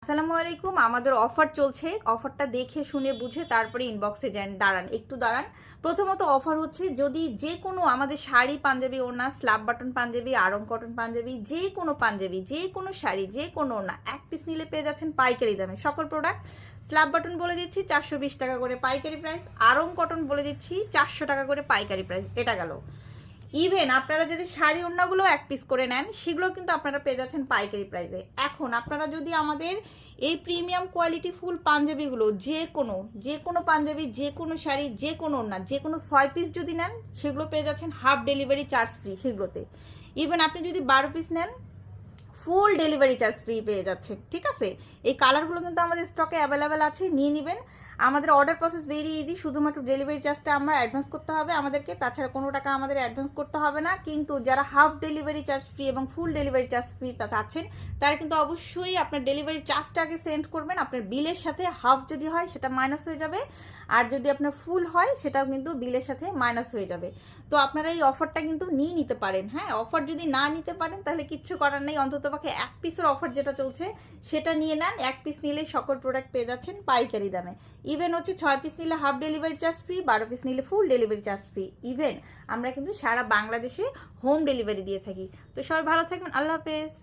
আসসালামু আলাইকুম। আমাদের অফার চলছে, অফারটা দেখে শুনে বুঝে তারপরে ইনবক্সে যান। একটু দাঁড়ান। প্রথমত অফার হচ্ছে, যদি যে কোনো আমাদের শাড়ি, পাঞ্জাবি, ওড়না, স্ল্যাব বাটন পাঞ্জাবি, আরং কটন পাঞ্জাবি, যে কোনো পাঞ্জাবি, যে কোনো শাড়ি, যে কোনো ওড়না এক পিস নিলে পেয়ে যাচ্ছেন পাইকারি দামে সকল প্রোডাক্ট। স্ল্যাব বাটন বলে দিচ্ছি 420 টাকা করে পাইকারি প্রাইস, আরং কটন বলে দিচ্ছি 400 টাকা করে পাইকারি প্রাইস। এটা গেল। ইভেন আপনারা যদি শাড়ি ওড়নাগুলো এক পিস করে নেন, সেগুলো কিন্তু আপনারা পেয়ে যাচ্ছেন পাইকারি প্রাইসে। এখন আপনারা যদি আমাদের এই প্রিমিয়াম কোয়ালিটি ফুল পাঞ্জাবিগুলো যে কোনো পাঞ্জাবি, যে কোনো শাড়ি, যে কোনো ওড়না, যে কোনো 6 পিস যদি নেন, সেগুলো পেয়ে যাচ্ছেন হাফ ডেলিভারি চার্জ ফ্রি সেগুলোতে। ইভেন আপনি যদি 12 পিস নেন, ফুল ডেলিভারি চার্জ ফ্রি পেয়ে যাচ্ছে। ঠিক আছে, এই কালারগুলো কিন্তু আমাদের স্টকে অ্যাভেলেবেল আছে, নিয়ে নেবেন। আমাদের অর্ডার প্রসেস ভেরি ইজি, শুধুমাত্র ডেলিভারি চার্জটা আমরা অ্যাডভান্স করতে হবে আমাদেরকে, তাছাড়া কোনো টাকা আমাদের অ্যাডভান্স করতে হবে না। কিন্তু যারা হাফ ডেলিভারি চার্জ ফ্রি এবং ফুল ডেলিভারি চার্জ ফ্রি চাচ্ছেন, তারা কিন্তু অবশ্যই আপনার ডেলিভারি চার্জটা আগে সেন্ড করবেন। আপনার বিলের সাথে হাফ যদি হয় সেটা মাইনাস হয়ে যাবে, আর যদি আপনার ফুল হয় সেটাও কিন্তু বিলের সাথে মাইনাস হয়ে যাবে। তো আপনারা এই অফারটা কিন্তু নিয়ে নিতে পারেন। হ্যাঁ, অফার যদি না নিতে পারেন তাহলে কিচ্ছু করার নেই, অন্তত পক্ষে এক পিসের অফার যেটা চলছে সেটা নিয়ে নেন। এক পিস নিলেই সকল প্রোডাক্ট পেয়ে যাচ্ছেন পাইকারি দামে। ইভেন হচ্ছে 6 পিস নিলে half delivery charge free, 12 piece নিলে food delivery charge free. Even আমরা কিন্তু সারা বাংলাদেশে হোম ডেলিভারি দিয়ে থাকি। তো সবাই ভালো থাকবেন, আল্লাহ হাফেজ।